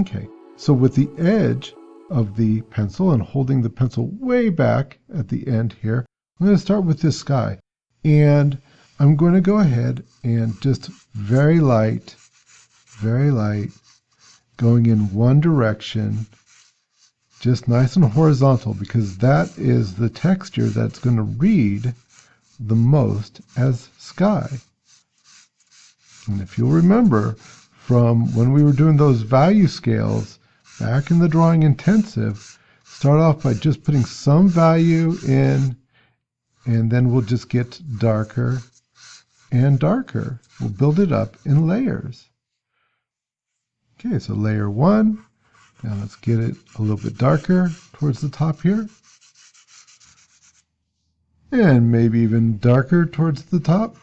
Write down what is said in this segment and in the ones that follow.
Okay, so with the edge of the pencil and holding the pencil way back at the end here, I'm going to start with this sky. And I'm going to go ahead and just very light, going in one direction, just nice and horizontal, because that is the texture that's going to read the most as sky. And if you'll remember from when we were doing those value scales back in the drawing intensive, start off by just putting some value in, and then we'll just get darker and darker. We'll build it up in layers. Okay, so layer 1. Now let's get it a little bit darker towards the top here. And maybe even darker towards the top.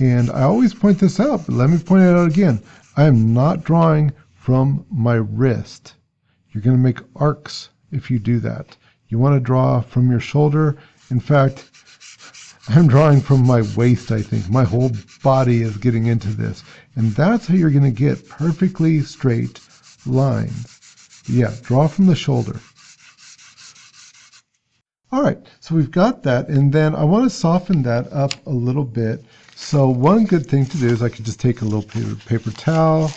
And I always point this out, but let me point it out again. I am not drawing from my wrist. You're going to make arcs if you do that. You want to draw from your shoulder. In fact, I'm drawing from my waist, I think. My whole body is getting into this. And that's how you're going to get perfectly straight lines. Yeah, draw from the shoulder. All right, so we've got that. And then I want to soften that up a little bit. So one good thing to do is I could just take a little paper towel,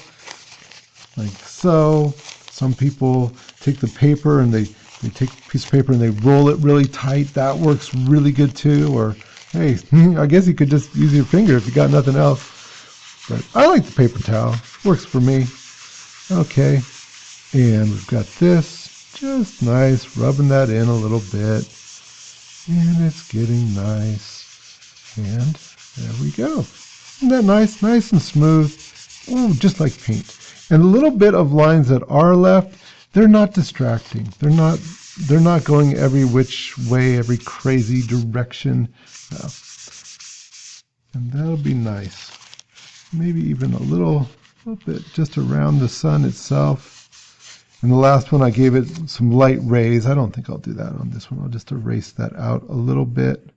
like so. Some people take the paper and they take a piece of paper and they roll it really tight. That works really good too. Or, hey, I guess you could just use your finger if you got nothing else. But I like the paper towel. Works for me. Okay. And we've got this. Just nice. Rubbing that in a little bit. And it's getting nice. And there we go. Isn't that nice? Nice and smooth. Oh, just like paint. And a little bit of lines that are left, they're not distracting. They're not going every which way, every crazy direction. No. And that'll be nice. Maybe even a little bit just around the sun itself. And the last one, I gave it some light rays. I don't think I'll do that on this one. I'll just erase that out a little bit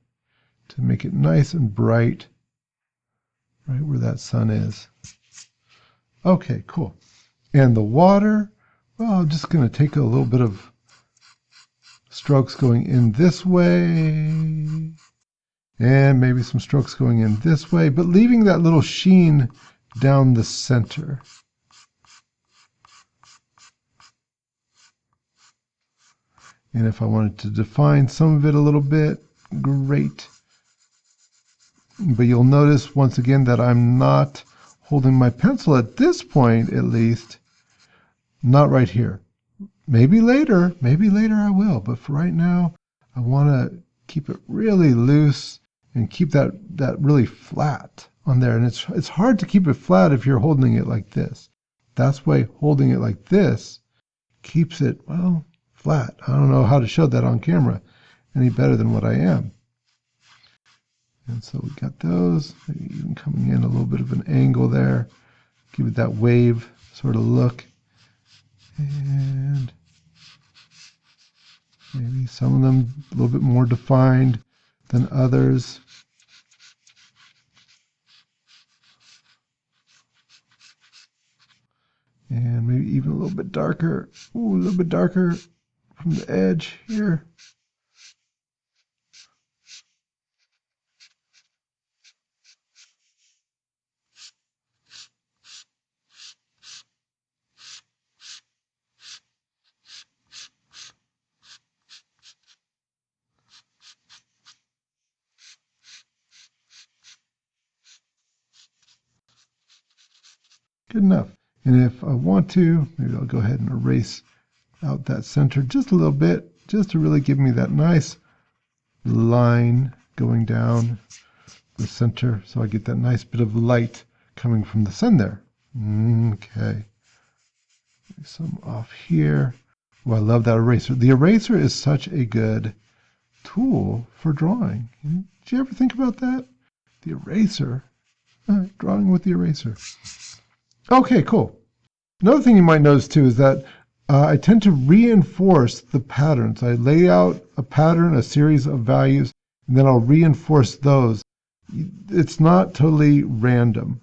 to make it nice and bright right where that sun is. Okay, cool. And the water, well, I'm just going to take a little bit of strokes going in this way, and maybe some strokes going in this way, but leaving that little sheen down the center. And if I wanted to define some of it a little bit, great. But you'll notice once again that I'm not holding my pencil at this point, at least. Not right here. Maybe later I will, but for right now, I want to keep it really loose and keep that really flat on there. And it's hard to keep it flat if you're holding it like this. That's why holding it like this keeps it, well, flat. I don't know how to show that on camera any better than what I am. And so we got those, maybe even coming in a little bit of an angle there. Give it that wave sort of look. And maybe some of them a little bit more defined than others. And maybe even a little bit darker. Ooh, a little bit darker from the edge here. Good enough. And if I want to, maybe I'll go ahead and erase out that center just a little bit, just to really give me that nice line going down the center, so I get that nice bit of light coming from the sun there. Okay. Some off here. Oh, I love that eraser. The eraser is such a good tool for drawing. Did you ever think about that? The eraser. Drawing with the eraser. Okay, cool. Another thing you might notice too is that I tend to reinforce the patterns. I lay out a pattern, a series of values, and then I'll reinforce those. It's not totally random.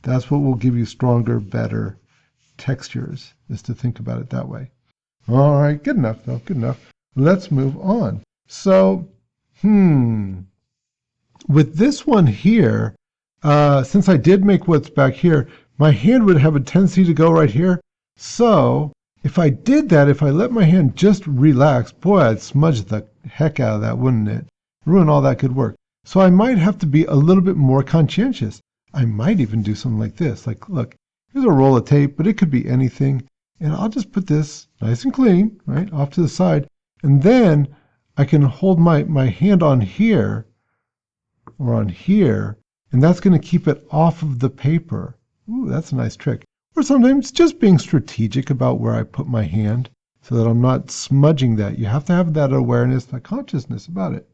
That's what will give you stronger, better textures, is to think about it that way. All right, good enough though, good enough. Let's move on. So, with this one here, since I did make what's back here, my hand would have a tendency to go right here. So if I did that, if I let my hand just relax, boy, I'd smudge the heck out of that, wouldn't it? Ruin all that good work. So I might have to be a little bit more conscientious. I might even do something like this. Like, look, here's a roll of tape, but it could be anything. And I'll just put this nice and clean, right, off to the side. And then I can hold my hand on here or on here, and that's going to keep it off of the paper. Ooh, that's a nice trick. Or sometimes just being strategic about where I put my hand so that I'm not smudging that. You have to have that awareness, that consciousness about it.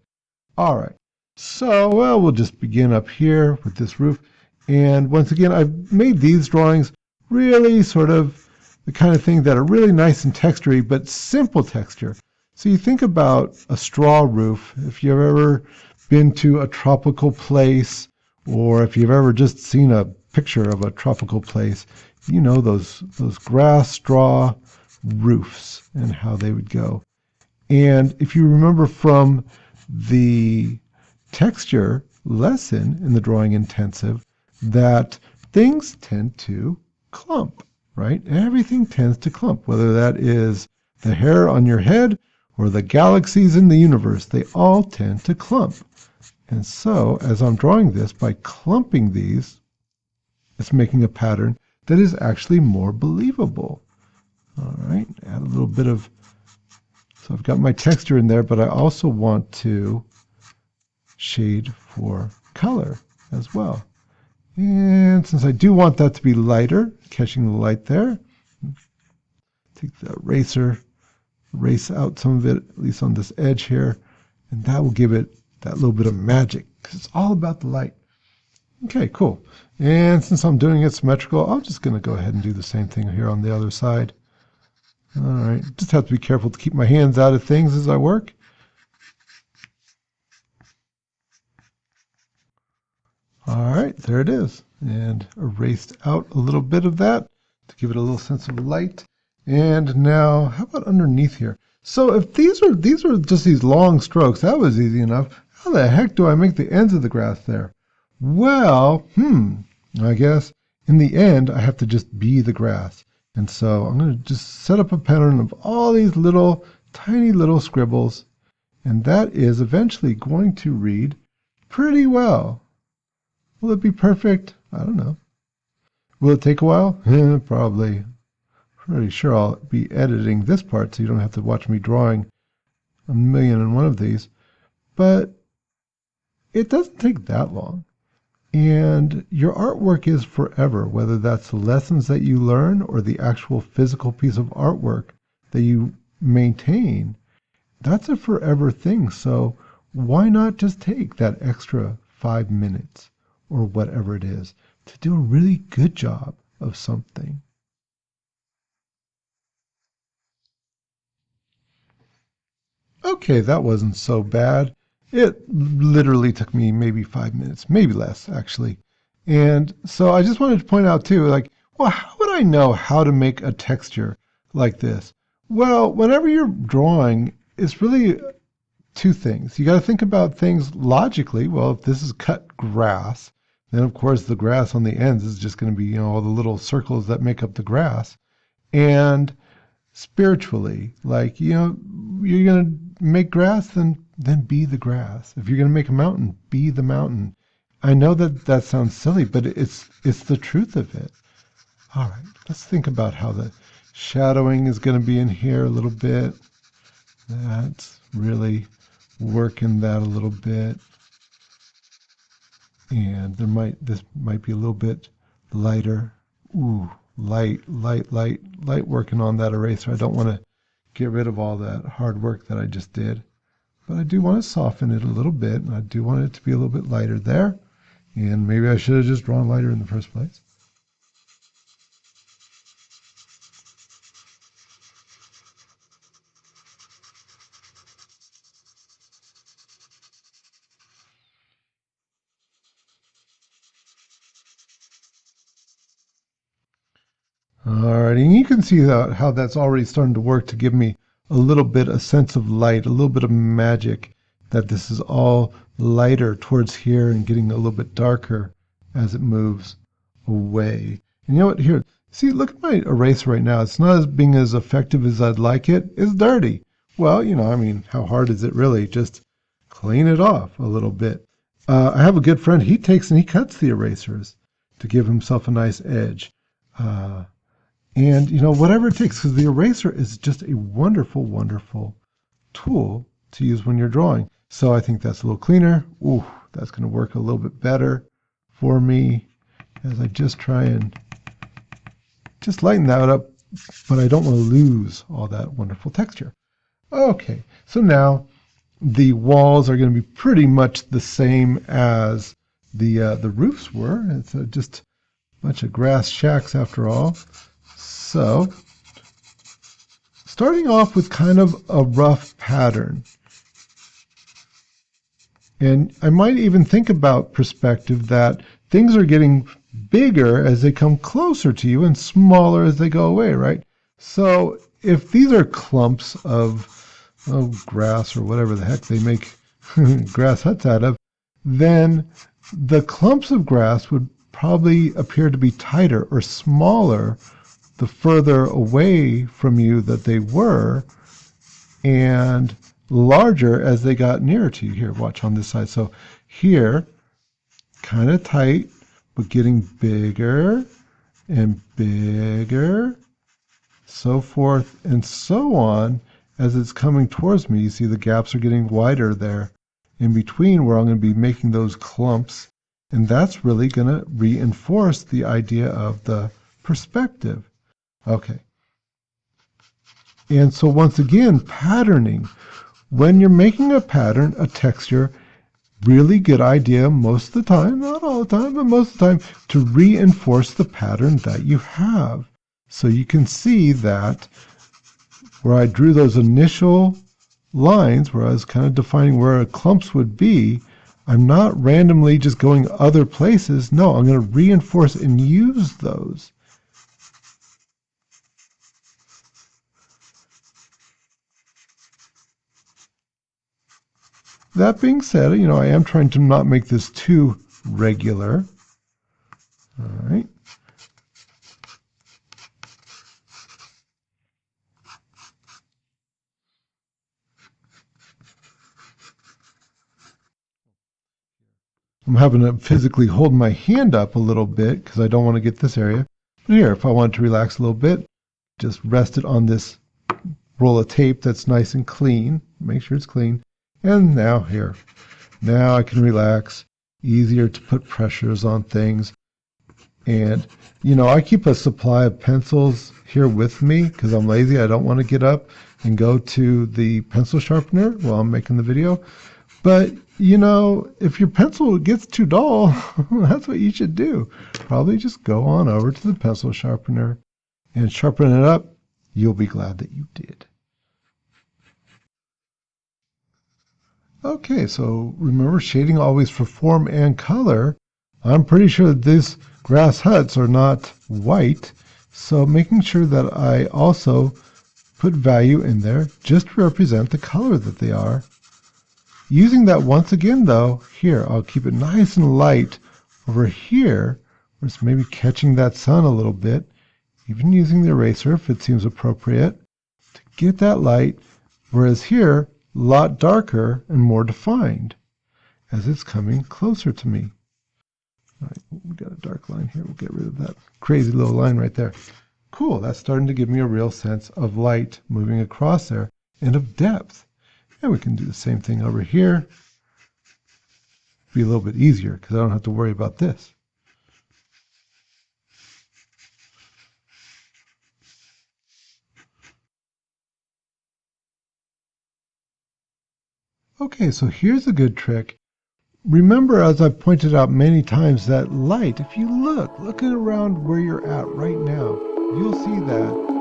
All right. So, well, we'll just begin up here with this roof. And once again, I've made these drawings really sort of the kind of thing that are really nice and textury, but simple texture. So you think about a straw roof. If you've ever been to a tropical place, or if you've ever just seen a picture of a tropical place, you know those grass straw roofs and how they would go. And if you remember from the texture lesson in the drawing intensive, that things tend to clump, right? Everything tends to clump, whether that is the hair on your head or the galaxies in the universe, they all tend to clump. And so, as I'm drawing this, by clumping these, it's making a pattern that is actually more believable. All right, add a little bit of, so I've got my texture in there, but I also want to shade for color as well. And since I do want that to be lighter, catching the light there, take the eraser, erase out some of it, at least on this edge here, and that will give it that little bit of magic, because it's all about the light. Okay, cool. And since I'm doing it symmetrical, I'm just going to go ahead and do the same thing here on the other side. All right, just have to be careful to keep my hands out of things as I work. All right, there it is. And erased out a little bit of that to give it a little sense of light. And now, how about underneath here? So if these are just these long strokes, that was easy enough. How the heck do I make the ends of the grass there? Well, I guess in the end, I have to just be the grass. And so I'm going to just set up a pattern of all these little, tiny little scribbles. And that is eventually going to read pretty well. Will it be perfect? I don't know. Will it take a while? Probably. Pretty sure I'll be editing this part so you don't have to watch me drawing 1,000,001 of these. But it doesn't take that long. And your artwork is forever, whether that's the lessons that you learn or the actual physical piece of artwork that you maintain. That's a forever thing. So why not just take that extra 5 minutes or whatever it is to do a really good job of something? Okay, that wasn't so bad. It literally took me maybe 5 minutes, maybe less actually. And so I just wanted to point out too, like, well, how would I know how to make a texture like this? Well, whenever you're drawing, it's really two things. You got to think about things logically. Well, if this is cut grass, then of course the grass on the ends is just going to be, all the little circles that make up the grass. And spiritually, like, you're going to make grass, then be the grass. If you're going to make a mountain, be the mountain. I know that sounds silly, but it's the truth of it. All right, let's think about how the shadowing is going to be in here a little bit. That's really working that a little bit. And this might be a little bit lighter. Ooh, light working on that eraser. I don't want to get rid of all that hard work that I just did. But I do want to soften it a little bit, and I do want it to be a little bit lighter there. And maybe I should have just drawn lighter in the first place. Alright, and you can see how that's already starting to work to give me a sense of light, a little bit of magic, that this is all lighter towards here and getting a little bit darker as it moves away. And you know what? Here, see, look at my eraser right now. It's not as being as effective as I'd like it. It's dirty. Well, I mean, how hard is it really? Just clean it off a little bit. I have a good friend. He takes and he cuts the erasers to give himself a nice edge. And, whatever it takes, because the eraser is just a wonderful, wonderful tool to use when you're drawing. So I think that's a little cleaner. Ooh, that's going to work a little bit better for me as I just try and just lighten that up, but I don't want to lose all that wonderful texture. Okay, so now the walls are going to be pretty much the same as the roofs were. It's just a bunch of grass shacks after all. So, starting off with kind of a rough pattern. And I might even think about perspective, that things are getting bigger as they come closer to you and smaller as they go away, right? So if these are clumps of grass or whatever the heck they make grass huts out of, then the clumps of grass would probably appear to be tighter or smaller the further away from you that they were, and larger as they got nearer to you. Here, watch on this side. So here, kind of tight, but getting bigger and bigger, so forth and so on. As it's coming towards me, you see the gaps are getting wider there in between where I'm going to be making those clumps, and that's really going to reinforce the idea of the perspective. Okay. And so once again, patterning. When you're making a pattern, a texture, really good idea most of the time, not all the time, but most of the time, to reinforce the pattern that you have. So you can see that where I drew those initial lines, where I was kind of defining where clumps would be, I'm not randomly just going other places. No, I'm going to reinforce and use those. That being said, I am trying to not make this too regular. All right. I'm having to physically hold my hand up a little bit because I don't want to get this area. But here, if I want to relax a little bit, just rest it on this roll of tape that's nice and clean. Make sure it's clean. And now here. Now I can relax. Easier to put pressures on things. And, I keep a supply of pencils here with me because I'm lazy. I don't want to get up and go to the pencil sharpener while I'm making the video. But, if your pencil gets too dull, that's what you should do. Probably just go on over to the pencil sharpener and sharpen it up. You'll be glad that you did. Okay, so remember, shading always for form and color. I'm pretty sure that these grass huts are not white, so making sure that I also put value in there just to represent the color that they are. Using that once again, though, here, I'll keep it nice and light over here, where it's maybe catching that sun a little bit, even using the eraser if it seems appropriate, to get that light, whereas here, a lot darker and more defined as it's coming closer to me. All right, we got a dark line here. We'll get rid of that crazy little line right there. Cool, that's starting to give me a real sense of light moving across there and of depth. And we can do the same thing over here. Be a little bit easier because I don't have to worry about this. Okay, so here's a good trick. Remember, as I've pointed out many times, that light, if you look around where you're at right now, you'll see that